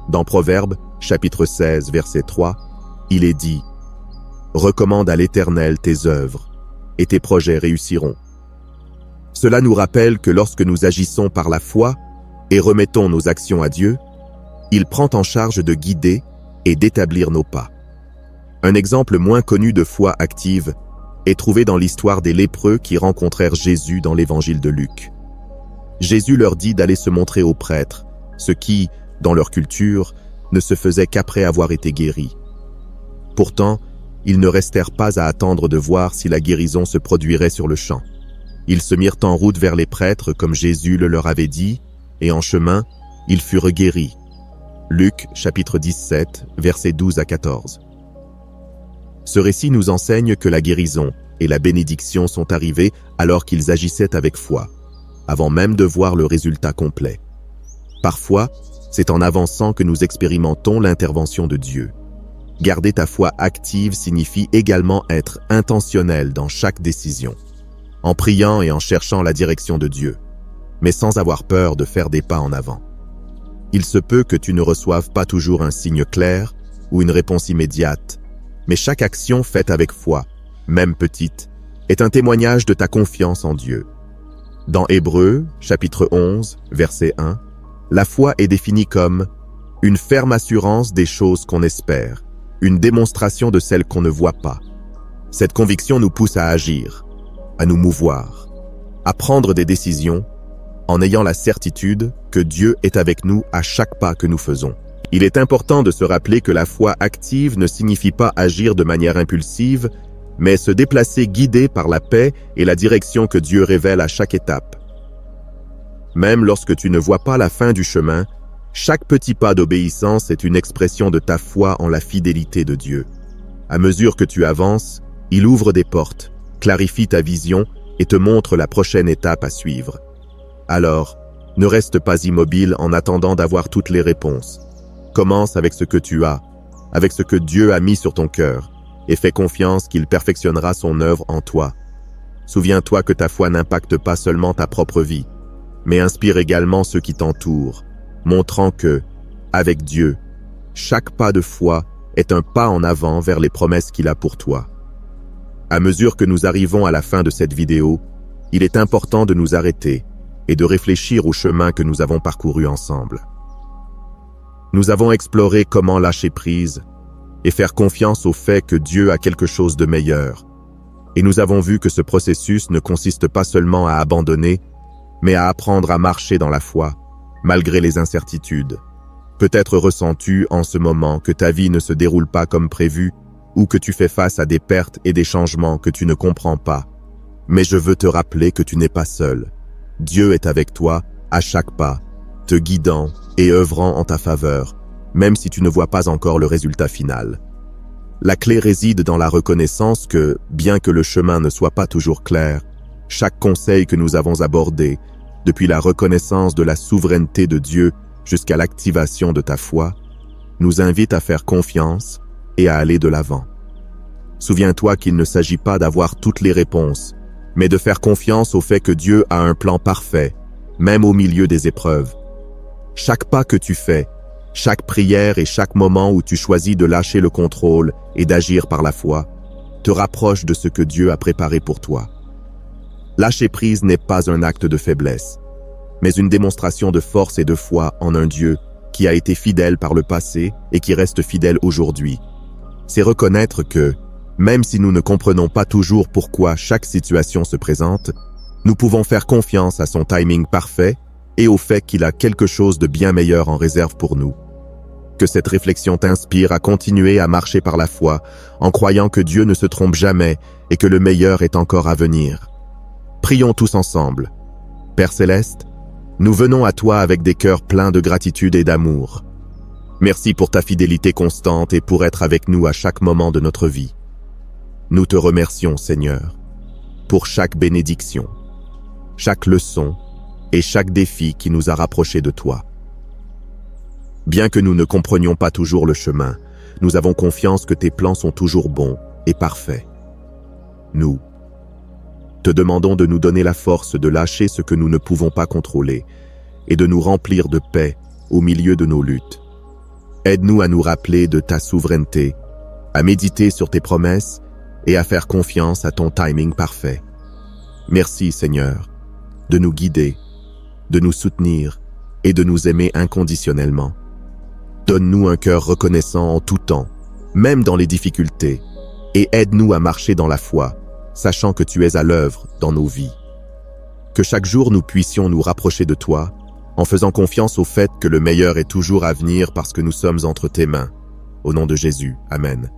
Dans Proverbes, chapitre 16, verset 3, il est dit « Recommande à l'Éternel tes œuvres, et tes projets réussiront. » Cela nous rappelle que lorsque nous agissons par la foi et remettons nos actions à Dieu, il prend en charge de guider et d'établir nos pas. Un exemple moins connu de foi active est trouvé dans l'histoire des lépreux qui rencontrèrent Jésus dans l'évangile de Luc. Jésus leur dit d'aller se montrer aux prêtres, ce qui, dans leur culture, ne se faisait qu'après avoir été guéris. Pourtant, ils ne restèrent pas à attendre de voir si la guérison se produirait sur le champ. Ils se mirent en route vers les prêtres comme Jésus le leur avait dit, et en chemin, ils furent guéris. Luc, chapitre 17, versets 12 à 14. Ce récit nous enseigne que la guérison et la bénédiction sont arrivées alors qu'ils agissaient avec foi, avant même de voir le résultat complet. Parfois, c'est en avançant que nous expérimentons l'intervention de Dieu. Garder ta foi active signifie également être intentionnel dans chaque décision, en priant et en cherchant la direction de Dieu, mais sans avoir peur de faire des pas en avant. Il se peut que tu ne reçoives pas toujours un signe clair ou une réponse immédiate, mais chaque action faite avec foi, même petite, est un témoignage de ta confiance en Dieu. Dans Hébreux, chapitre 11, verset 1, la foi est définie comme une ferme assurance des choses qu'on espère, une démonstration de celles qu'on ne voit pas. Cette conviction nous pousse à agir, à nous mouvoir, à prendre des décisions, en ayant la certitude que Dieu est avec nous à chaque pas que nous faisons. Il est important de se rappeler que la foi active ne signifie pas agir de manière impulsive, mais se déplacer guidé par la paix et la direction que Dieu révèle à chaque étape. Même lorsque tu ne vois pas la fin du chemin, chaque petit pas d'obéissance est une expression de ta foi en la fidélité de Dieu. À mesure que tu avances, il ouvre des portes, clarifie ta vision et te montre la prochaine étape à suivre. Alors, ne reste pas immobile en attendant d'avoir toutes les réponses. Commence avec ce que tu as, avec ce que Dieu a mis sur ton cœur, et fais confiance qu'il perfectionnera son œuvre en toi. Souviens-toi que ta foi n'impacte pas seulement ta propre vie, mais inspire également ceux qui t'entourent, montrant que, avec Dieu, chaque pas de foi est un pas en avant vers les promesses qu'il a pour toi. À mesure que nous arrivons à la fin de cette vidéo, il est important de nous arrêter et de réfléchir au chemin que nous avons parcouru ensemble. Nous avons exploré comment lâcher prise et faire confiance au fait que Dieu a quelque chose de meilleur. Et nous avons vu que ce processus ne consiste pas seulement à abandonner, mais à apprendre à marcher dans la foi, malgré les incertitudes. Peut-être ressens-tu en ce moment que ta vie ne se déroule pas comme prévu ou que tu fais face à des pertes et des changements que tu ne comprends pas. Mais je veux te rappeler que tu n'es pas seul. Dieu est avec toi à chaque pas, te guidant et œuvrant en ta faveur, même si tu ne vois pas encore le résultat final. La clé réside dans la reconnaissance que, bien que le chemin ne soit pas toujours clair, chaque conseil que nous avons abordé, depuis la reconnaissance de la souveraineté de Dieu jusqu'à l'activation de ta foi, nous invite à faire confiance et à aller de l'avant. Souviens-toi qu'il ne s'agit pas d'avoir toutes les réponses, mais de faire confiance au fait que Dieu a un plan parfait, même au milieu des épreuves. Chaque pas que tu fais, chaque prière et chaque moment où tu choisis de lâcher le contrôle et d'agir par la foi, te rapproche de ce que Dieu a préparé pour toi. Lâcher prise n'est pas un acte de faiblesse. mais une démonstration de force et de foi en un Dieu qui a été fidèle par le passé et qui reste fidèle aujourd'hui. C'est reconnaître que, même si nous ne comprenons pas toujours pourquoi chaque situation se présente, nous pouvons faire confiance à son timing parfait et au fait qu'il a quelque chose de bien meilleur en réserve pour nous. Que cette réflexion t'inspire à continuer à marcher par la foi, en croyant que Dieu ne se trompe jamais et que le meilleur est encore à venir. Prions tous ensemble. Père Céleste, nous venons à toi avec des cœurs pleins de gratitude et d'amour. Merci pour ta fidélité constante et pour être avec nous à chaque moment de notre vie. Nous te remercions, Seigneur, pour chaque bénédiction, chaque leçon et chaque défi qui nous a rapprochés de toi. Bien que nous ne comprenions pas toujours le chemin, nous avons confiance que tes plans sont toujours bons et parfaits. Nous te demandons de nous donner la force de lâcher ce que nous ne pouvons pas contrôler et de nous remplir de paix au milieu de nos luttes. Aide-nous à nous rappeler de ta souveraineté, à méditer sur tes promesses et à faire confiance à ton timing parfait. Merci, Seigneur, de nous guider, de nous soutenir et de nous aimer inconditionnellement. Donne-nous un cœur reconnaissant en tout temps, même dans les difficultés, et aide-nous à marcher dans la foi, sachant que tu es à l'œuvre dans nos vies. Que chaque jour nous puissions nous rapprocher de toi, en faisant confiance au fait que le meilleur est toujours à venir parce que nous sommes entre tes mains. Au nom de Jésus, Amen.